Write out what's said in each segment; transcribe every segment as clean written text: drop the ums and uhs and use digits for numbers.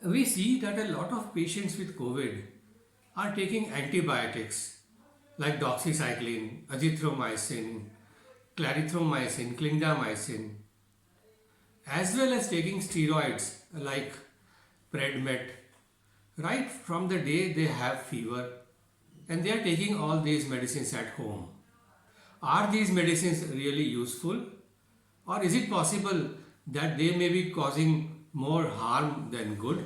We see that a lot of patients with COVID are taking antibiotics like doxycycline, azithromycin, clarithromycin, clindamycin, as well as taking steroids like Predmet right from the day they have fever, and they are taking all these medicines at home. Are these medicines really useful, or is it possible that they may be causing more harm than good?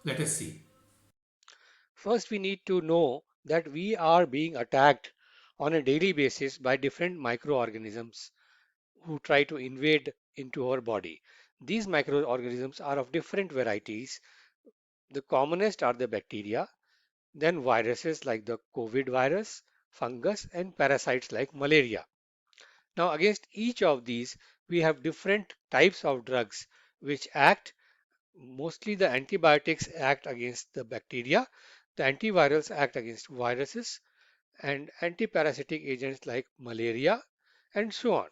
Let us see. First, we need to know that we are being attacked on a daily basis by different microorganisms who try to invade into our body. These microorganisms are of different varieties. The commonest are the bacteria, then viruses like the COVID virus, fungus, and parasites like malaria. Now, against each of these, we have different types of drugs which act. Mostly the antibiotics act against the bacteria, the antivirals act against viruses, and antiparasitic agents like malaria, and so on.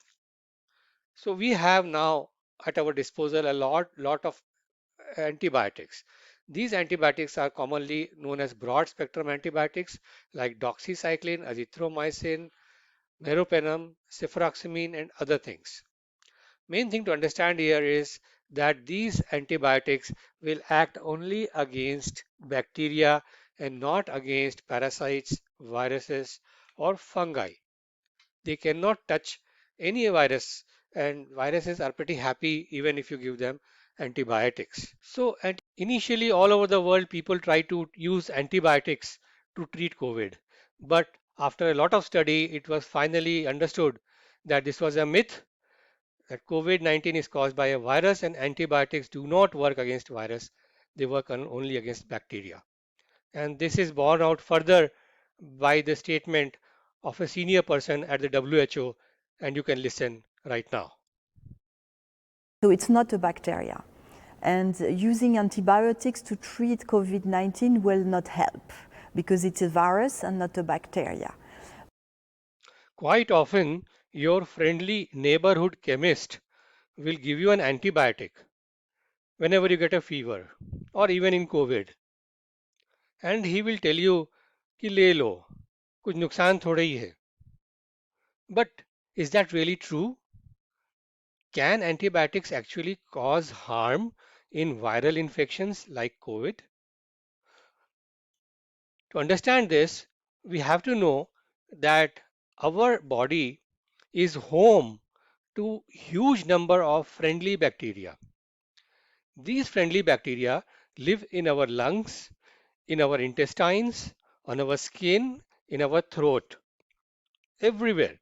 So we have now at our disposal a lot of antibiotics. These antibiotics are commonly known as broad spectrum antibiotics like doxycycline, azithromycin, meropenem, cefuroximine, and other things. Main thing to understand here is that these antibiotics will act only against bacteria and not against parasites, viruses, or fungi. They cannot touch any virus, and viruses are pretty happy even if you give them antibiotics. So, and initially, all over the world, people try to use antibiotics to treat COVID. But after a lot of study, it was finally understood that this was a myth, that COVID-19 is caused by a virus and antibiotics do not work against virus, they work only against bacteria. And this is borne out further by the statement of a senior person at the WHO, and you can listen right now. So it's not a bacteria. And using antibiotics to treat COVID 19 will not help because it's a virus and not a bacteria. Quite often, your friendly neighborhood chemist will give you an antibiotic whenever you get a fever or even in COVID. And he will tell you कि ले लो, कुछ नुकसान थोड़ा ही है. But is that really true? Can antibiotics actually cause harm in viral infections like COVID? To understand this, we have to know that our body is home to huge number of friendly bacteria. These friendly bacteria live in our lungs, in our intestines, on our skin, in our throat, everywhere.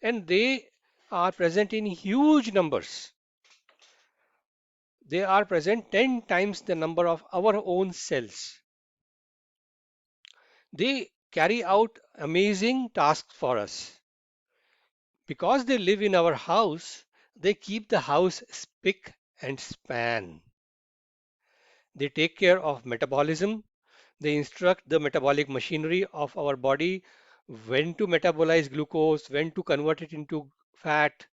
And they are present in huge numbers. They are present 10 times the number of our own cells. They carry out amazing tasks for us. Because they live in our house, they keep the house spick and span. They take care of metabolism. They instruct the metabolic machinery of our body when to metabolize glucose, when to convert it into fat.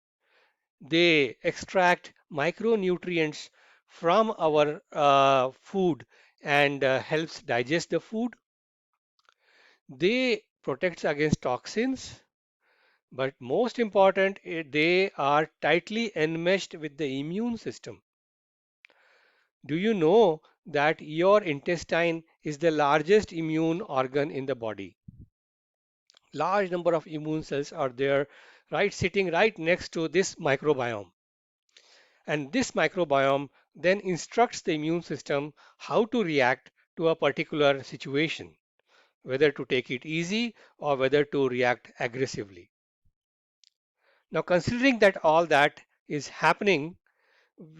They extract micronutrients from our food and helps digest the food. They protect against toxins, but most important, they are tightly enmeshed with the immune system. Do you know that your intestine is the largest immune organ in the body? Large number of immune cells are there, right, sitting right next to this microbiome. And this microbiome then instructs the immune system how to react to a particular situation, whether to take it easy or whether to react aggressively. Now, considering that all that is happening,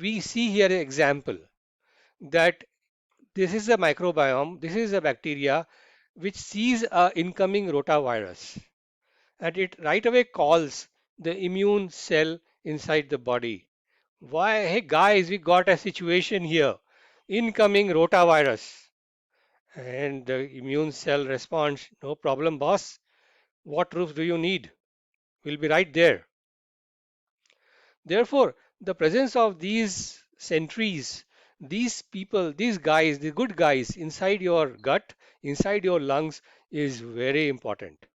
we see here an example that this is a microbiome, this is a bacteria which sees a incoming rotavirus and it right away calls the immune cell inside the body. Why, hey guys, we got a situation here, incoming rotavirus. And the immune cell responds, no problem, boss. What troops do you need? We'll be right there. Therefore, the presence of these sentries, these people, these guys, the good guys inside your gut, inside your lungs is very important.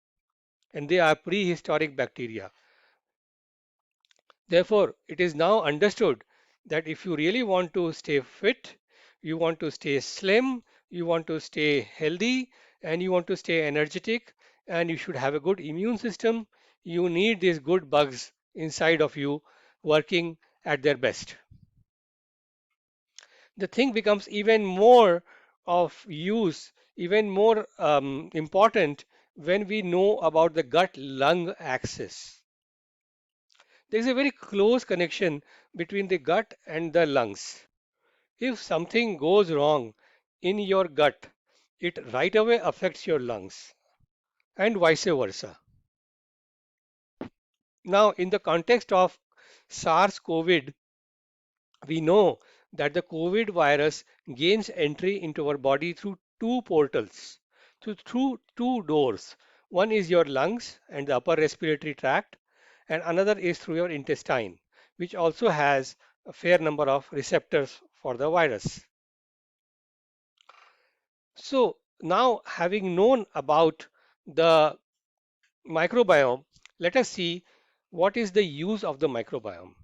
And they are prehistoric bacteria. Therefore, it is now understood that if you really want to stay fit, you want to stay slim, you want to stay healthy, and you want to stay energetic, and you should have a good immune system, you need these good bugs inside of you working at their best. The thing becomes even more of use, even more important when we know about the gut lung axis. There is a very close connection between the gut and the lungs. If something goes wrong in your gut, it right away affects your lungs and vice versa. Now, in the context of SARS-CoV, we know that the COVID virus gains entry into our body through two portals, through two doors. One is your lungs and the upper respiratory tract, and another is through your intestine, which also has a fair number of receptors for the virus. So now, having known about the microbiome, let us see what is the use of the microbiome.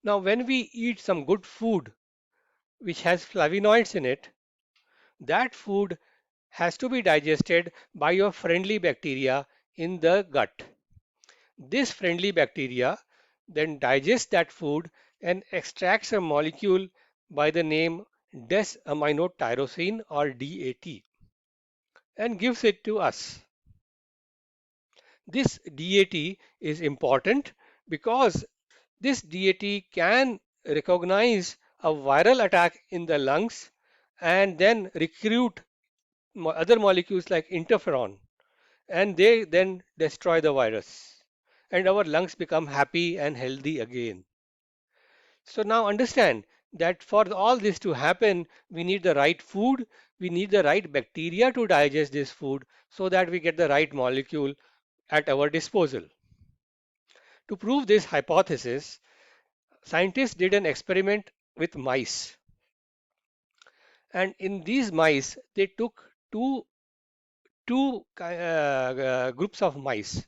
Now, when we eat some good food which has flavonoids in it, that food has to be digested by your friendly bacteria in the gut. This friendly bacteria then digests that food and extracts a molecule by the name des-aminotyrosine or DAT and gives it to us. This DAT is important because this DAT can recognize a viral attack in the lungs and then recruit other molecules like interferon, and they then destroy the virus and our lungs become happy and healthy again. So now understand that for all this to happen, we need the right food, we need the right bacteria to digest this food so that we get the right molecule at our disposal. To prove this hypothesis, scientists did an experiment with mice. And in these mice, they took two groups of mice.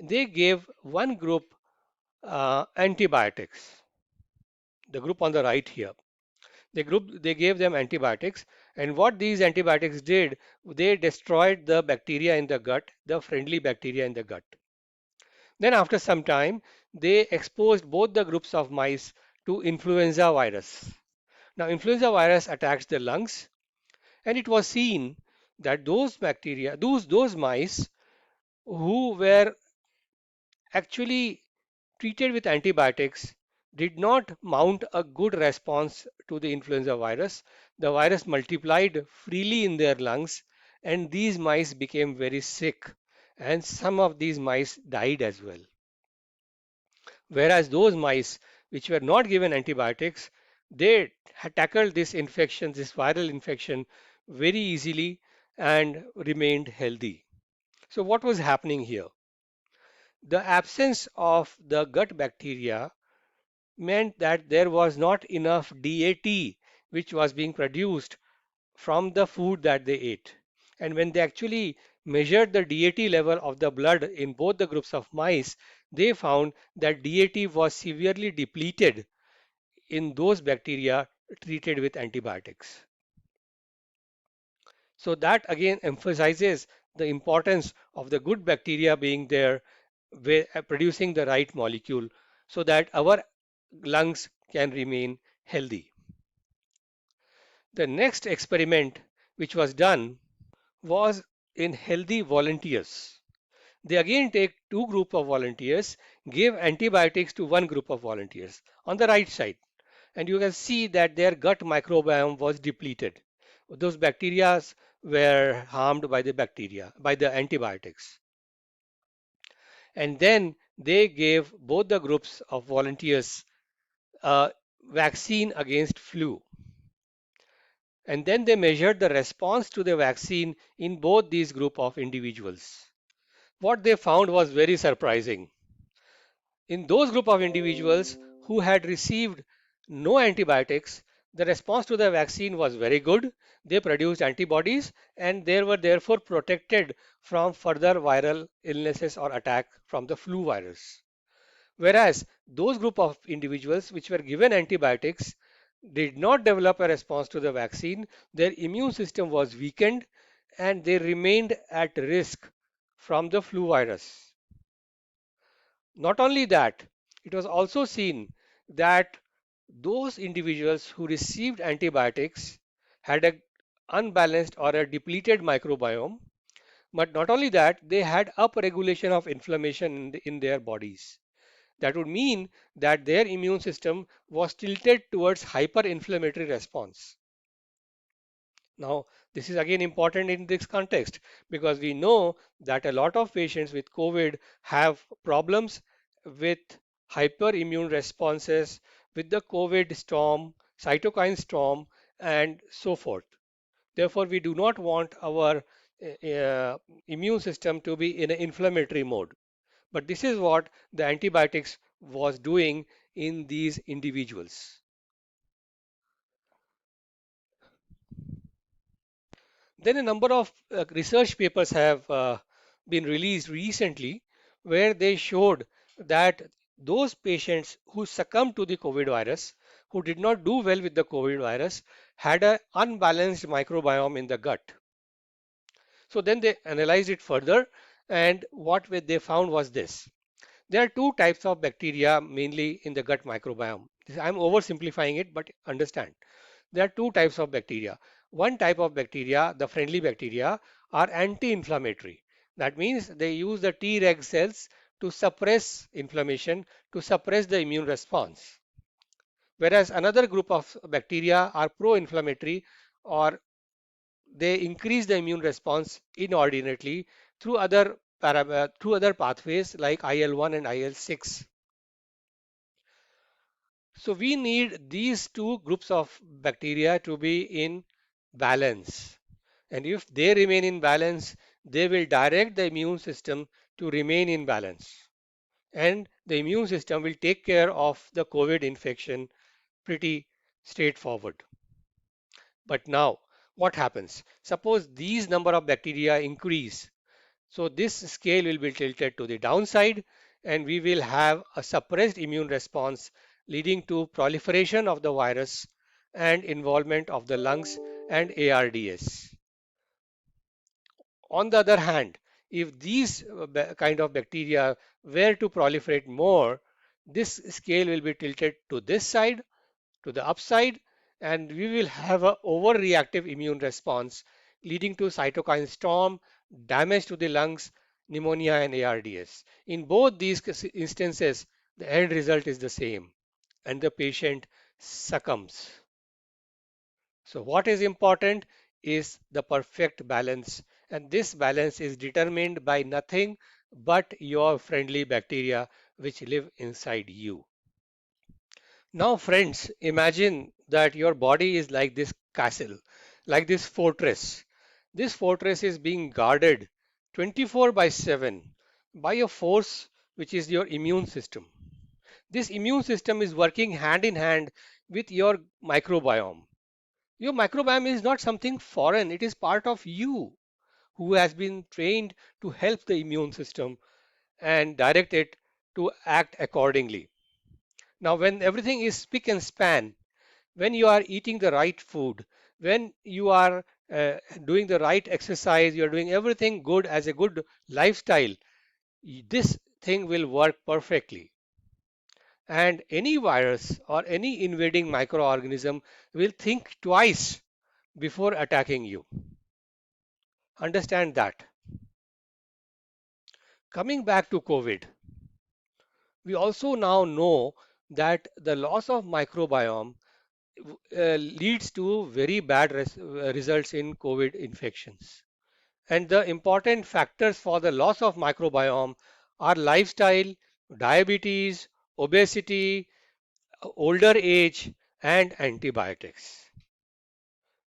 They gave one group antibiotics, the group on the right here. They gave them antibiotics, and what these antibiotics did, they destroyed the bacteria in the gut, the friendly bacteria in the gut. Then after some time, they exposed both the groups of mice to influenza virus. Now, influenza virus attacks the lungs, and it was seen that those bacteria, those mice who were actually treated with antibiotics did not mount a good response to the influenza virus. The virus multiplied freely in their lungs, and these mice became very sick, and some of these mice died as well. Whereas those mice which were not given antibiotics, they had tackled this infection, this viral infection, very easily and remained healthy. So, what was happening here? The absence of the gut bacteria meant that there was not enough DAT which was being produced from the food that they ate. And when they actually measured the DAT level of the blood in both the groups of mice, they found that DAT was severely depleted in those bacteria treated with antibiotics. So that again emphasizes the importance of the good bacteria being there, producing the right molecule so that our lungs can remain healthy. The next experiment which was done was in healthy volunteers. They again take two group of volunteers, give antibiotics to one group of volunteers on the right side, and you can see that their gut microbiome was depleted. Those bacteria were harmed by the antibiotics. And then they gave both the groups of volunteers a vaccine against flu. And then they measured the response to the vaccine in both these group of individuals. What they found was very surprising. In those group of individuals who had received no antibiotics, the response to the vaccine was very good. They produced antibodies and they were therefore protected from further viral illnesses or attack from the flu virus. Whereas those group of individuals which were given antibiotics did not develop a response to the vaccine, their immune system was weakened and they remained at risk from the flu virus. Not only that, it was also seen that those individuals who received antibiotics had an unbalanced or a depleted microbiome, but not only that, they had upregulation of inflammation in their bodies. That would mean that their immune system was tilted towards hyperinflammatory response. Now, this is again important in this context because we know that a lot of patients with COVID have problems with hyperimmune responses, with the COVID storm, cytokine storm, and so forth. Therefore, we do not want our immune system to be in an inflammatory mode. But this is what the antibiotics was doing in these individuals. Then a number of research papers have been released recently where they showed that those patients who succumbed to the COVID virus, who did not do well with the COVID virus, had an unbalanced microbiome in the gut. So then they analyzed it further, and what they found was this. There are two types of bacteria mainly in the gut microbiome. I'm oversimplifying it, but understand. There are two types of bacteria. One type of bacteria, the friendly bacteria, are anti-inflammatory. That means they use the Treg cells to suppress inflammation, to suppress the immune response. Whereas another group of bacteria are pro-inflammatory, or they increase the immune response inordinately through through other pathways like IL-1 and IL-6. So we need these two groups of bacteria to be in balance. And if they remain in balance, they will direct the immune system to remain in balance. And the immune system will take care of the COVID infection pretty straightforward. But now, what happens? Suppose these number of bacteria increase. So this scale will be tilted to the downside and we will have a suppressed immune response leading to proliferation of the virus and involvement of the lungs and ARDS. On the other hand, if these kind of bacteria were to proliferate more, this scale will be tilted to this side, to the upside, and we will have a overreactive immune response leading to cytokine storm, damage to the lungs, pneumonia, and ARDS. In both these instances, the end result is the same, and the patient succumbs. So what is important is the perfect balance, and this balance is determined by nothing but your friendly bacteria which live inside you. Now, friends, imagine that your body is like this castle, like this fortress. This fortress is being guarded 24 by 7 by a force which is your immune system. This immune system is working hand in hand with your microbiome. Your microbiome is not something foreign, it is part of you who has been trained to help the immune system and direct it to act accordingly. Now, when everything is spick and span, when you are eating the right food, when you are doing the right exercise, you are doing everything good as a good lifestyle, this thing will work perfectly. And any virus or any invading microorganism will think twice before attacking you. Understand that. Coming back to COVID, we also now know that the loss of microbiome leads to very bad results in COVID infections. And the important factors for the loss of microbiome are lifestyle, diabetes, obesity, older age, and antibiotics.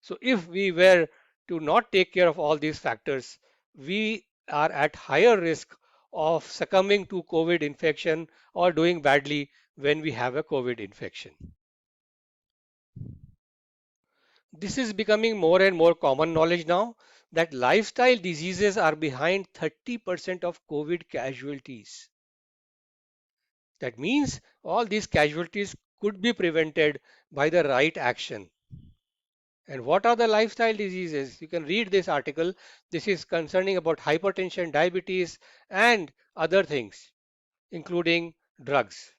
So if we were to not take care of all these factors, we are at higher risk of succumbing to COVID infection or doing badly when we have a COVID infection. This is becoming more and more common knowledge now that lifestyle diseases are behind 30% of COVID casualties. That means all these casualties could be prevented by the right action. And what are the lifestyle diseases? You can read this article. This is concerning about hypertension, diabetes, and other things, including drugs.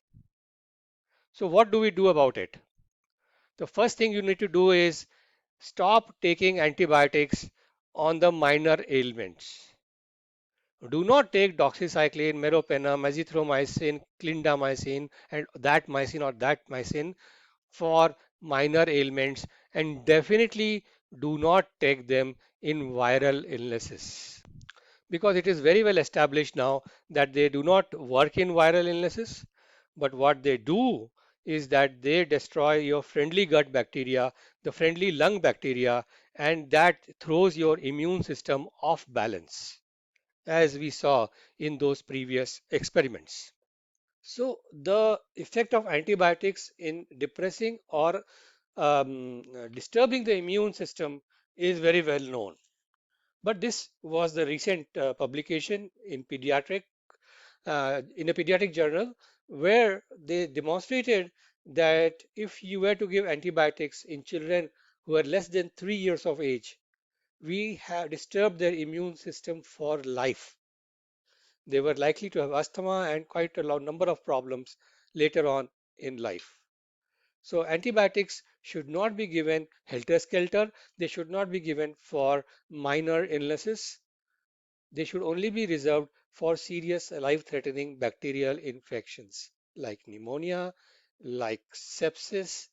So what do we do about it? The first thing you need to do is stop taking antibiotics on the minor ailments. Do not take doxycycline, meropenem, azithromycin, clindamycin, and that mycin or that mycin for minor ailments, and definitely do not take them in viral illnesses, because it is very well established now that they do not work in viral illnesses, but what they do is that they destroy your friendly gut bacteria, the friendly lung bacteria, and that throws your immune system off balance, as we saw in those previous experiments. So the effect of antibiotics in depressing or disturbing the immune system is very well known. But this was the recent publication in a pediatric journal, where they demonstrated that if you were to give antibiotics in children who are less than 3 years of age, we have disturbed their immune system for life. They were likely to have asthma and quite a lot number of problems later on in life. So antibiotics should not be given helter-skelter. They should not be given for minor illnesses. They should only be reserved for serious life-threatening bacterial infections like pneumonia, like sepsis,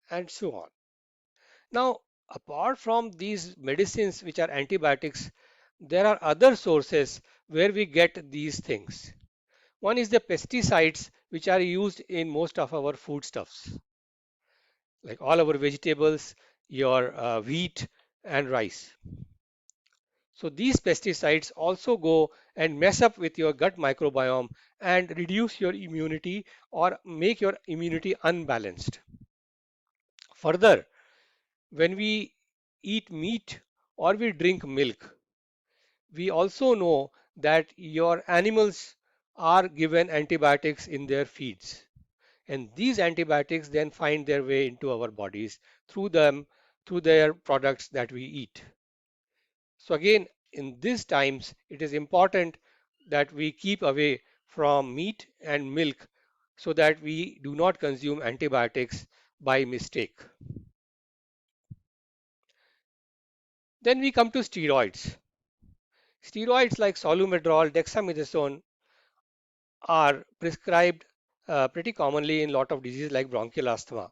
and so on. Now, apart from these medicines which are antibiotics, there are other sources where we get these things. One is the pesticides which are used in most of our foodstuffs, like all our vegetables, your wheat and rice. So these pesticides also go and mess up with your gut microbiome and reduce your immunity or make your immunity unbalanced. Further, when we eat meat or we drink milk, we also know that your animals are given antibiotics in their feeds. And these antibiotics then find their way into our bodies through their products that we eat. So again, in these times, it is important that we keep away from meat and milk so that we do not consume antibiotics by mistake. Then we come to steroids. Steroids like solumedrol, dexamethasone are prescribed pretty commonly in a lot of diseases like bronchial asthma.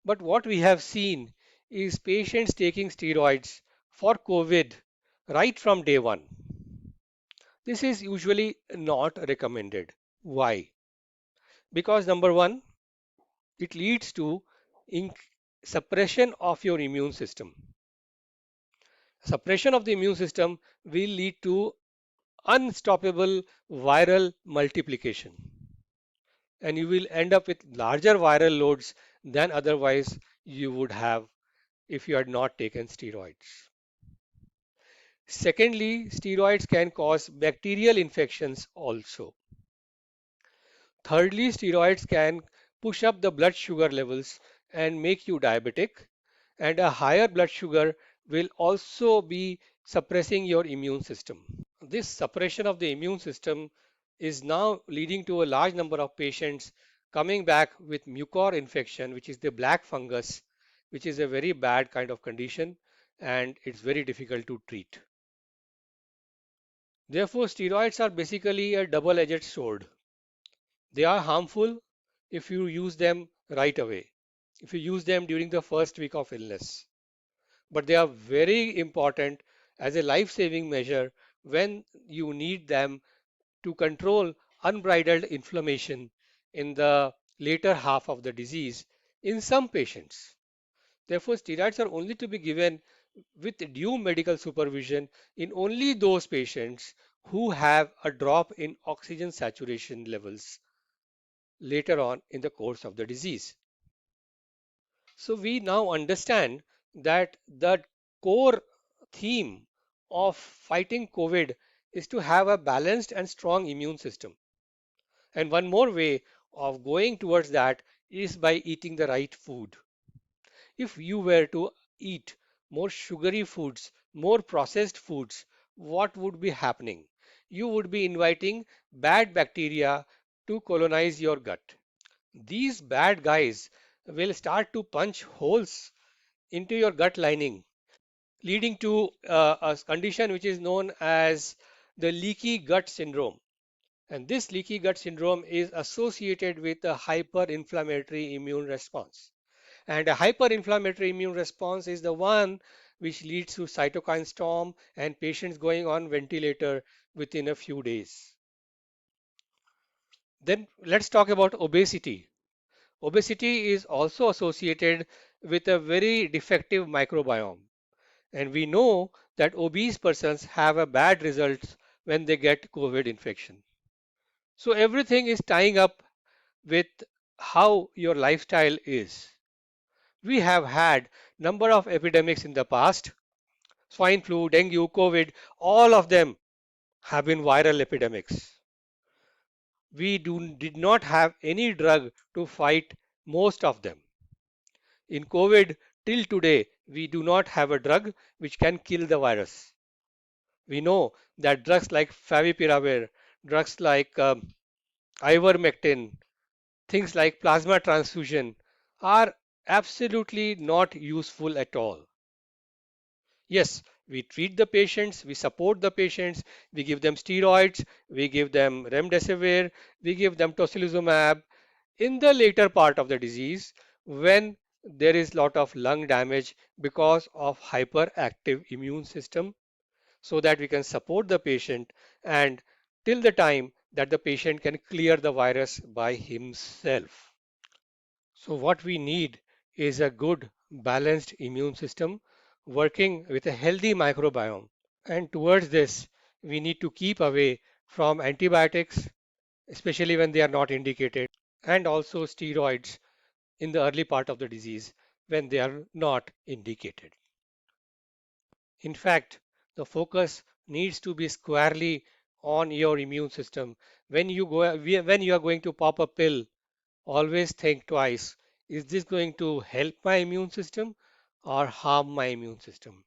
But what we have seen is patients taking steroids for COVID right from day one. This is usually not recommended. Why? Because number one, it leads to inc- suppression of your immune system. Suppression of the immune system will lead to unstoppable viral multiplication, and you will end up with larger viral loads than otherwise you would have if you had not taken steroids. Secondly, steroids can cause bacterial infections also. Thirdly, steroids can push up the blood sugar levels and make you diabetic, and a higher blood sugar will also be suppressing your immune system. This suppression of the immune system is now leading to a large number of patients coming back with mucor infection, which is the black fungus, which is a very bad kind of condition and it's very difficult to treat. Therefore, steroids are basically a double-edged sword. They are harmful if you use them right away, if you use them during the first week of illness. But they are very important as a life-saving measure when you need them to control unbridled inflammation in the later half of the disease in some patients. Therefore, steroids are only to be given with due medical supervision in only those patients who have a drop in oxygen saturation levels later on in the course of the disease. So we now understand that the core theme of fighting COVID is to have a balanced and strong immune system. And one more way of going towards that is by eating the right food. If you were to eat more sugary foods, more processed foods, what would be happening? You would be inviting bad bacteria to colonize your gut. These bad guys will start to punch holes into your gut lining, leading to a condition which is known as the leaky gut syndrome. And this leaky gut syndrome is associated with a hyperinflammatory immune response. And a hyperinflammatory immune response is the one which leads to cytokine storm and patients going on ventilator within a few days. Then let's talk about obesity. Obesity is also associated with a very defective microbiome. And we know that obese persons have a bad results when they get COVID infection. So everything is tying up with how your lifestyle is. We have had number of epidemics in the past, swine flu, dengue, COVID, all of them have been viral epidemics. Did not have any drug to fight most of them. In COVID, till today, we do not have a drug which can kill the virus. We know that drugs like favipiravir, drugs like ivermectin, things like plasma transfusion are absolutely not useful at all. Yes, we treat the patients, we support the patients, we give them steroids, we give them remdesivir, we give them tocilizumab in the later part of the disease when there is lot of lung damage because of hyperactive immune system, so that we can support the patient and till the time that the patient can clear the virus by himself. So what we need is a good balanced immune system working with a healthy microbiome. And towards this, we need to keep away from antibiotics, especially when they are not indicated, and also steroids in the early part of the disease when they are not indicated. In fact, the focus needs to be squarely on your immune system. When you are going to pop a pill, always think twice. Is this going to help my immune system or harm my immune system?